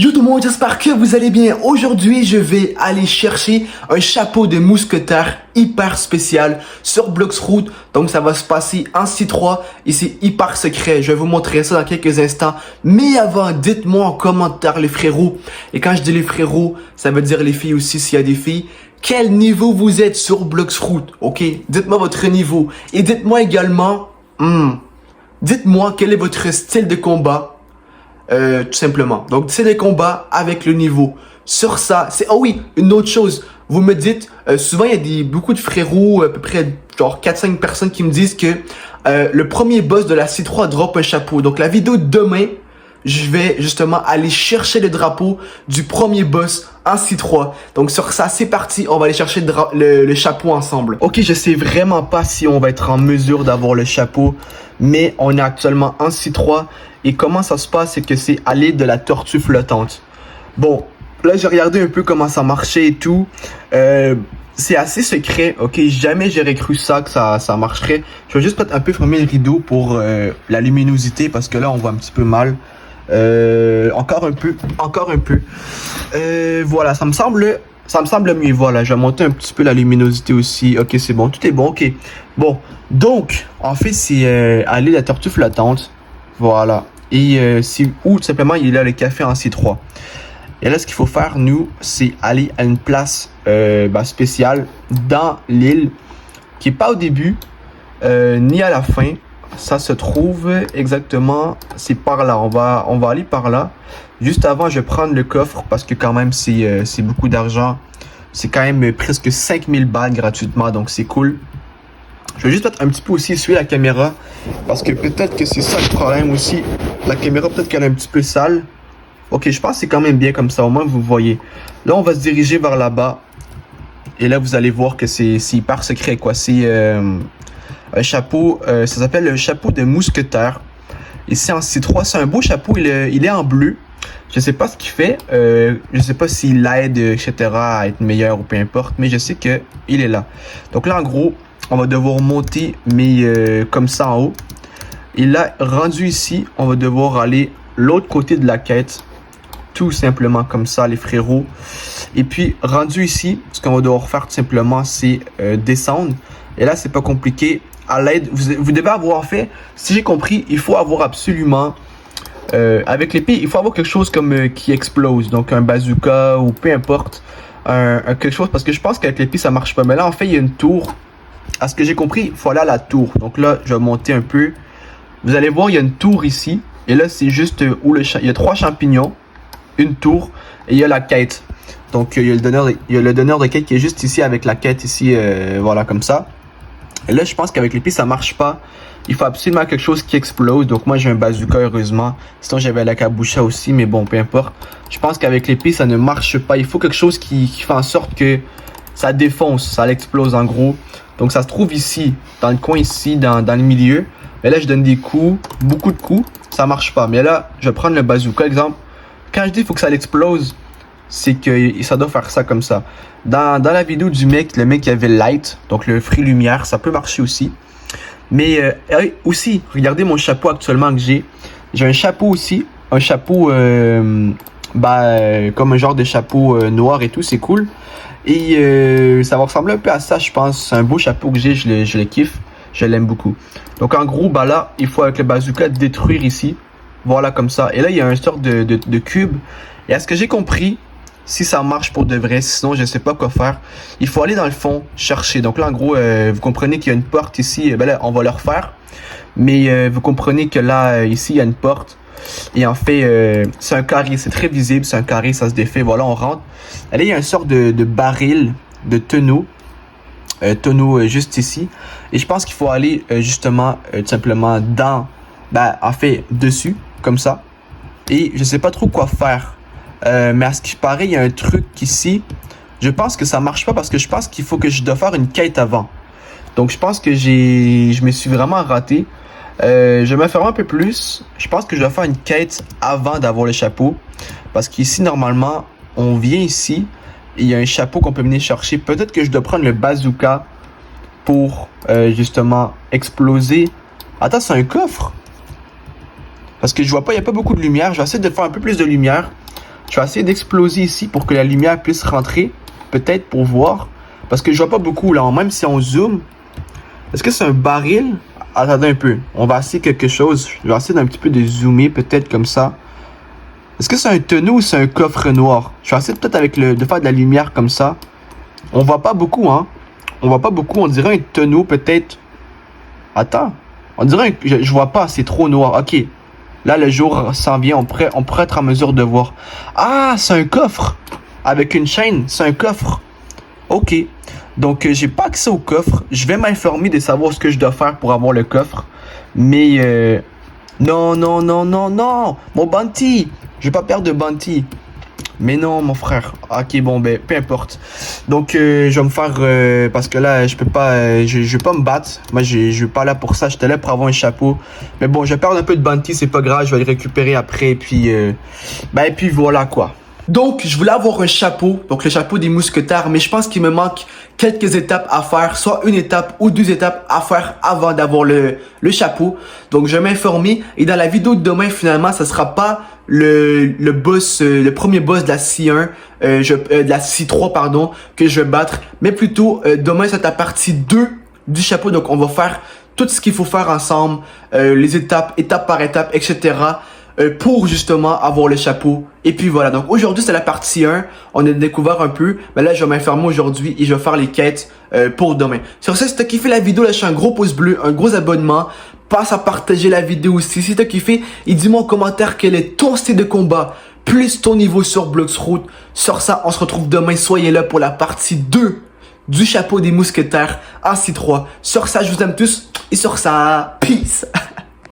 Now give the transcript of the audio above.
Yo tout le monde, j'espère que vous allez bien. Aujourd'hui, je vais aller chercher un chapeau de mousquetaire hyper spécial sur Bloxroute. Donc ça va se passer en C3 et c'est hyper secret. Je vais vous montrer ça dans quelques instants. Mais avant, dites-moi en commentaire les frérots. Et quand je dis les frérots, ça veut dire les filles aussi s'il y a des filles. Quel niveau vous êtes sur Bloxroute, ok? Dites-moi votre niveau. Et dites-moi également, dites-moi quel est votre style de combat. Tout simplement. Donc, c'est des combats avec le niveau. Sur ça, c'est... Oh oui, une autre chose. Vous me dites, souvent, il y a beaucoup de frérots, à peu près genre 4-5 personnes qui me disent que le premier boss de la C3 drop un chapeau. Donc, la vidéo de demain, je vais justement aller chercher le drapeau du premier boss en C3. Donc, sur ça, c'est parti. On va aller chercher le chapeau ensemble. Ok, je sais vraiment pas si on va être en mesure d'avoir le chapeau, mais on est actuellement en C3. Et comment ça se passe, c'est que c'est à l'aide de la tortue flottante. Bon, là j'ai regardé un peu comment ça marchait et tout. C'est assez secret, ok? Jamais j'aurais cru ça, que ça marcherait. Je vais juste peut-être un peu fermer le rideau pour la luminosité, parce que là on voit un petit peu mal. Encore un peu. Voilà, ça me semble mieux. Voilà, je vais monter un petit peu la luminosité aussi. Ok, c'est bon, tout est bon, ok. Bon, donc, en fait, c'est à l'aide de la tortue flottante. Voilà. Et tout simplement, il est là le café en C3. Et là, ce qu'il faut faire, nous, c'est aller à une place spéciale dans l'île, qui n'est pas au début, ni à la fin. Ça se trouve exactement, c'est par là. On va aller par là. Juste avant, je vais prendre le coffre, parce que quand même, c'est beaucoup d'argent. C'est quand même presque 5000 balles gratuitement, donc c'est cool. Je vais juste peut-être un petit peu aussi essuyer la caméra, parce que peut-être que c'est ça le problème aussi. La caméra, peut-être qu'elle est un petit peu sale. Ok, je pense que c'est quand même bien comme ça, au moins vous voyez. Là, on va se diriger vers là-bas. Et là, vous allez voir que c'est hyper secret, quoi. C'est un chapeau, ça s'appelle le chapeau de mousquetaire. Ici en C3, c'est un beau chapeau, il est en bleu. Je sais pas ce qu'il fait, je sais pas s'il aide, etc. à être meilleur ou peu importe, mais je sais que il est là. Donc là, en gros, on va devoir monter, mais comme ça en haut. Et là, rendu ici, on va devoir aller l'autre côté de la quête. Tout simplement comme ça, les frérots. Et puis, rendu ici, ce qu'on va devoir faire tout simplement, c'est descendre. Et là, c'est pas compliqué. À l'aide, vous devez avoir fait, si j'ai compris, il faut avoir absolument, avec l'épée, il faut avoir quelque chose comme qui explose. Donc, un bazooka ou peu importe. Quelque chose, parce que je pense qu'avec l'épée, ça marche pas. Mais là, en fait, il y a une tour. À ce que j'ai compris, il faut aller à la tour. Donc là, je vais monter un peu. Vous allez voir, il y a une tour ici. Et là, c'est juste où il y a 3 champignons, une tour, et il y a la quête. Donc, il y a le donneur de quête qui est juste ici avec la quête ici, voilà, comme ça. Et là, je pense qu'avec l'épée, ça marche pas. Il faut absolument quelque chose qui explose. Donc, moi, j'ai un bazooka, heureusement. Sinon, j'avais la cabocha aussi, mais bon, peu importe. Je pense qu'avec l'épée, ça ne marche pas. Il faut quelque chose qui fait en sorte que ça défonce, ça l'explose en gros. Donc ça se trouve ici, dans le coin ici, dans le milieu. Mais là, je donne des coups, beaucoup de coups, ça marche pas. Mais là, je vais prendre le bazooka, exemple. Quand je dis qu'il faut que ça l'explose, c'est que ça doit faire ça comme ça. Dans la vidéo du mec, le mec qui avait light, donc le free lumière, ça peut marcher aussi. Mais aussi, regardez mon chapeau actuellement que j'ai. J'ai un chapeau aussi, un chapeau comme un genre de chapeau noir et tout, c'est cool. Et ça va ressembler un peu à ça, je pense. C'est un beau chapeau que j'ai, je le kiffe. Je l'aime beaucoup. Donc en gros, là, il faut avec le bazooka détruire ici. Voilà, comme ça. Et là, il y a une sorte de cube. Et à ce que j'ai compris, si ça marche pour de vrai, sinon je ne sais pas quoi faire, il faut aller dans le fond chercher. Donc là, en gros, vous comprenez qu'il y a une porte ici. Là, on va le refaire. Mais vous comprenez que là, ici, il y a une porte. Et en fait, c'est un carré, c'est très visible, c'est un carré, ça se défait, voilà, on rentre. Et là, il y a une sorte de baril, de tonneau, juste ici. Et je pense qu'il faut aller justement, tout simplement dans, en fait, dessus, comme ça. Et je sais pas trop quoi faire. Mais à ce qui paraît, il y a un truc ici. Je pense que ça marche pas parce que je pense qu'il faut que je dois faire une quête avant. Donc je pense que je me suis vraiment raté. Je vais me faire un peu plus. Je pense que je dois faire une quête avant d'avoir le chapeau. Parce qu'ici, normalement, on vient ici. Et il y a un chapeau qu'on peut venir chercher. Peut-être que je dois prendre le bazooka pour justement exploser. Attends, c'est un coffre. Parce que je vois pas, il n'y a pas beaucoup de lumière. Je vais essayer de faire un peu plus de lumière. Je vais essayer d'exploser ici pour que la lumière puisse rentrer. Peut-être pour voir. Parce que je vois pas beaucoup là. Même si on zoome. Est-ce que c'est un baril? Attendez un peu. On va essayer quelque chose. Je vais essayer d'un petit peu de zoomer. Peut-être comme ça. Est-ce que c'est un tonneau ou c'est un coffre noir? Je vais essayer peut-être avec de faire de la lumière comme ça. On voit pas beaucoup, hein. On voit pas beaucoup. On dirait un tonneau peut-être. Attends. On dirait je vois pas. C'est trop noir. Ok. Là, le jour s'en vient. On pourrait être en mesure de voir. Ah, c'est un coffre. Avec une chaîne. C'est un coffre. Ok. Donc, j'ai pas accès au coffre. Je vais m'informer de savoir ce que je dois faire pour avoir le coffre. Mais, non, non, non, non, non. Mon bounty. Je vais pas perdre de bounty. Mais non, mon frère. Ok, bon, ben, peu importe. Donc, je vais me faire... parce que là, je peux pas... je vais pas me battre. Moi, je suis pas là pour ça. J'étais là pour avoir un chapeau. Mais bon, je vais perdre un peu de bounty. C'est pas grave. Je vais le récupérer après. Et puis, et puis voilà, quoi. Donc, je voulais avoir un chapeau, donc le chapeau des mousquetaires, mais je pense qu'il me manque quelques étapes à faire, soit une étape ou deux étapes à faire avant d'avoir le chapeau. Donc, je vais m'informer et dans la vidéo de demain, finalement, ça sera pas le boss, le premier boss de la C1, de la C3, pardon, que je vais battre, mais plutôt demain, c'est la partie 2 du chapeau. Donc, on va faire tout ce qu'il faut faire ensemble, les étapes, étape par étape, etc. Pour justement avoir le chapeau. Et puis voilà, donc aujourd'hui c'est la partie 1, on a découvert un peu, mais là je vais m'informer aujourd'hui et je vais faire les quêtes pour demain. Sur ce, si t'as kiffé la vidéo, lâche un gros pouce bleu, un gros abonnement, passe à partager la vidéo aussi. Si t'as kiffé, et dis-moi en commentaire quel est ton style de combat, plus ton niveau sur Bloxroute. Sur ça, on se retrouve demain, soyez là pour la partie 2 du chapeau des mousquetaires en C3. Sur ça, je vous aime tous et sur ça, peace.